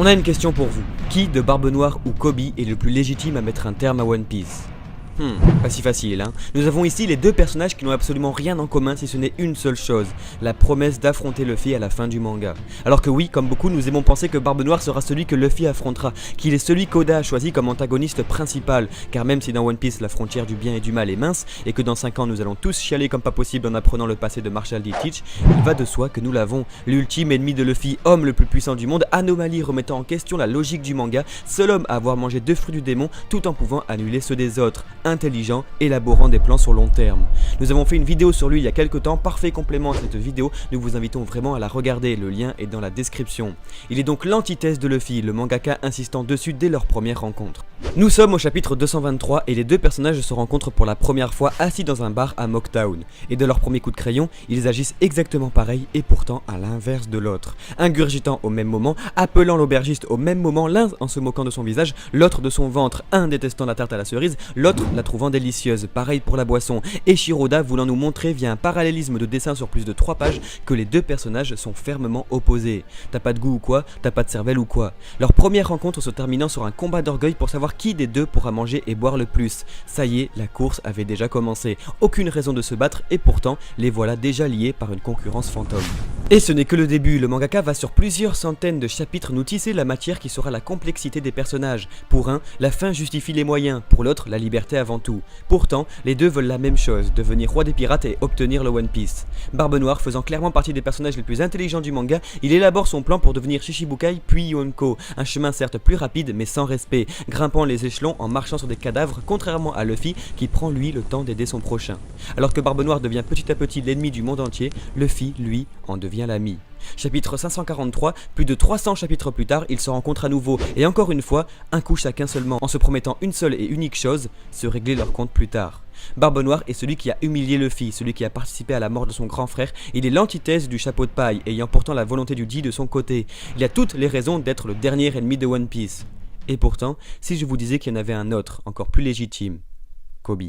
On a une question pour vous. Qui de Barbe Noire ou Kobe est le plus légitime à mettre un terme à One Piece? Pas si facile, hein. Nous avons ici les deux personnages qui n'ont absolument rien en commun si ce n'est une seule chose, la promesse d'affronter Luffy à la fin du manga. Alors que oui, comme beaucoup, nous aimons penser que Barbe Noire sera celui que Luffy affrontera, qu'il est celui qu'Oda a choisi comme antagoniste principal, car même si dans One Piece la frontière du bien et du mal est mince, et que dans 5 ans nous allons tous chialer comme pas possible en apprenant le passé de Marshall D. Teach, il va de soi que nous l'avons, l'ultime ennemi de Luffy, homme le plus puissant du monde, anomalie remettant en question la logique du manga, seul homme à avoir mangé 2 fruits du démon tout en pouvant annuler ceux des autres, intelligent, élaborant des plans sur long terme. Nous avons fait une vidéo sur lui il y a quelques temps, parfait complément à cette vidéo, nous vous invitons vraiment à la regarder, le lien est dans la description. Il est donc l'antithèse de Luffy, le mangaka insistant dessus dès leur première rencontre. Nous sommes au chapitre 223 et les deux personnages se rencontrent pour la première fois assis dans un bar à Mocktown. Et de leur premier coup de crayon, ils agissent exactement pareil et pourtant à l'inverse de l'autre. Ingurgitant au même moment, appelant l'aubergiste au même moment, l'un en se moquant de son visage, l'autre de son ventre, un détestant la tarte à la cerise, l'autre la trouvant délicieuse, pareil pour la boisson, et Shiroda voulant nous montrer via un parallélisme de dessin sur plus de 3 pages que les deux personnages sont fermement opposés. T'as pas de goût ou quoi? T'as pas de cervelle ou quoi? Leur première rencontre se terminant sur un combat d'orgueil pour savoir qui des deux pourra manger et boire le plus. Ça y est, la course avait déjà commencé. Aucune raison de se battre et pourtant, les voilà déjà liés par une concurrence fantôme. Et ce n'est que le début, le mangaka va sur plusieurs centaines de chapitres nous tisser la matière qui sera la complexité des personnages. Pour un, la fin justifie les moyens, pour l'autre, la liberté avant tout. Pourtant, les deux veulent la même chose, devenir roi des pirates et obtenir le One Piece. Barbe Noire faisant clairement partie des personnages les plus intelligents du manga, il élabore son plan pour devenir Shichibukai puis Yonko, un chemin certes plus rapide mais sans respect, grimpant les échelons en marchant sur des cadavres, contrairement à Luffy qui prend lui le temps d'aider son prochain. Alors que Barbe Noire devient petit à petit l'ennemi du monde entier, Luffy, lui, en devient l'ami. Chapitre 543, plus de 300 chapitres plus tard, ils se rencontrent à nouveau, et encore une fois, un coup chacun seulement, en se promettant une seule et unique chose, se régler leur compte plus tard. Barbe Noire est celui qui a humilié Luffy, celui qui a participé à la mort de son grand frère, il est l'antithèse du chapeau de paille, ayant pourtant la volonté du Di de son côté. Il a toutes les raisons d'être le dernier ennemi de One Piece. Et pourtant, si je vous disais qu'il y en avait un autre, encore plus légitime, Kobe.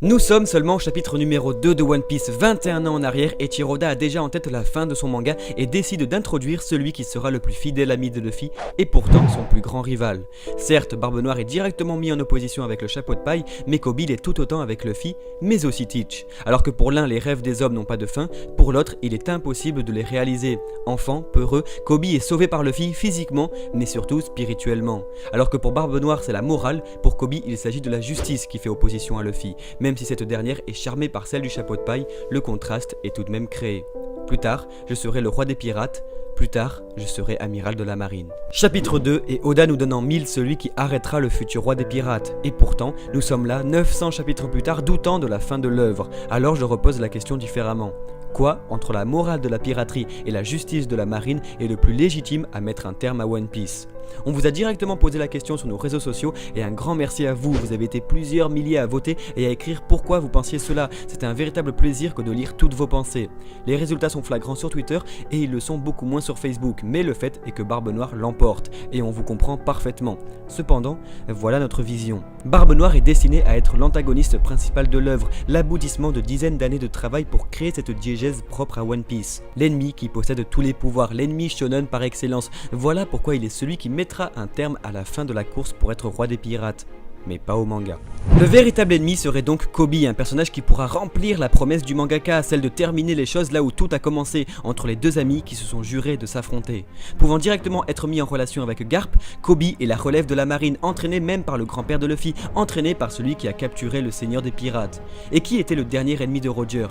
Nous sommes seulement au chapitre numéro 2 de One Piece, 21 ans en arrière, et Shiroda a déjà en tête la fin de son manga et décide d'introduire celui qui sera le plus fidèle ami de Luffy et pourtant son plus grand rival. Certes, Barbe Noire est directement mis en opposition avec le chapeau de paille, mais Kobe l'est tout autant avec Luffy, mais aussi Teach. Alors que pour l'un les rêves des hommes n'ont pas de fin, pour l'autre il est impossible de les réaliser. Enfant, peureux, Kobe est sauvé par Luffy physiquement, mais surtout spirituellement. Alors que pour Barbe Noire c'est la morale, pour Kobe il s'agit de la justice qui fait opposition à Luffy. Même si cette dernière est charmée par celle du chapeau de paille, le contraste est tout de même créé. Plus tard, je serai le roi des pirates, plus tard, je serai amiral de la marine. Chapitre 2, et Oda nous donne en 1000 celui qui arrêtera le futur roi des pirates. Et pourtant, nous sommes là 900 chapitres plus tard, doutant de la fin de l'œuvre. Alors je repose la question différemment. Quoi, entre la morale de la piraterie et la justice de la marine, est le plus légitime à mettre un terme à One Piece? On vous a directement posé la question sur nos réseaux sociaux et un grand merci à vous, vous avez été plusieurs milliers à voter et à écrire pourquoi vous pensiez cela. C'était un véritable plaisir que de lire toutes vos pensées. Les résultats sont flagrants sur Twitter et ils le sont beaucoup moins sur Facebook, mais le fait est que Barbe Noire l'emporte et on vous comprend parfaitement. Cependant, voilà notre vision. Barbe Noire est destinée à être l'antagoniste principal de l'œuvre, l'aboutissement de dizaines d'années de travail pour créer cette diégèse propre à One Piece. L'ennemi qui possède tous les pouvoirs, l'ennemi shonen par excellence. Voilà pourquoi il est celui qui mettra un terme à la fin de la course pour être roi des pirates. Mais pas au manga. Le véritable ennemi serait donc Kobe, un personnage qui pourra remplir la promesse du mangaka, celle de terminer les choses là où tout a commencé, entre les deux amis qui se sont jurés de s'affronter. Pouvant directement être mis en relation avec Garp, Kobe est la relève de la marine, entraîné même par le grand-père de Luffy, entraîné par celui qui a capturé le seigneur des pirates. Et qui était le dernier ennemi de Roger?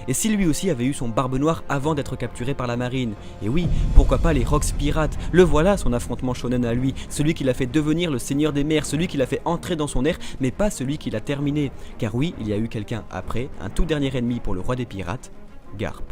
Et si lui aussi avait eu son Barbe Noire avant d'être capturé par la marine? Et oui, pourquoi pas les Rocks pirates? Le voilà son affrontement shonen à lui, celui qui l'a fait devenir le seigneur des mers, celui qui l'a fait entrer dans son ère, mais pas celui qui l'a terminé. Car oui, il y a eu quelqu'un après, un tout dernier ennemi pour le roi des pirates, Garp.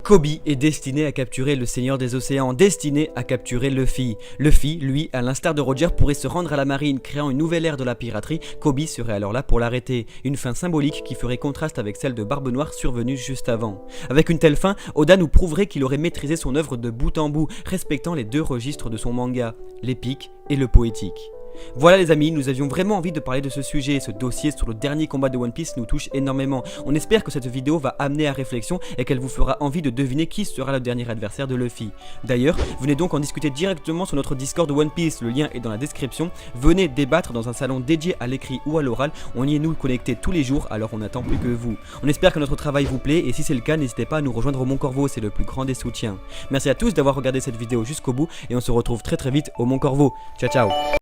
Kobe est destiné à capturer le Seigneur des Océans, destiné à capturer Luffy. Luffy, lui, à l'instar de Roger, pourrait se rendre à la marine, créant une nouvelle ère de la piraterie. Kobe serait alors là pour l'arrêter. Une fin symbolique qui ferait contraste avec celle de Barbe Noire survenue juste avant. Avec une telle fin, Oda nous prouverait qu'il aurait maîtrisé son œuvre de bout en bout, respectant les deux registres de son manga, l'épique et le poétique. Voilà les amis, nous avions vraiment envie de parler de ce sujet, ce dossier sur le dernier combat de One Piece nous touche énormément. On espère que cette vidéo va amener à réflexion et qu'elle vous fera envie de deviner qui sera le dernier adversaire de Luffy. D'ailleurs, venez donc en discuter directement sur notre Discord de One Piece, le lien est dans la description. Venez débattre dans un salon dédié à l'écrit ou à l'oral, on y est nous connectés tous les jours, alors on n'attend plus que vous. On espère que notre travail vous plaît et si c'est le cas, n'hésitez pas à nous rejoindre au Mont Corvo, c'est le plus grand des soutiens. Merci à tous d'avoir regardé cette vidéo jusqu'au bout et on se retrouve très vite au Mont Corvo. Ciao ciao.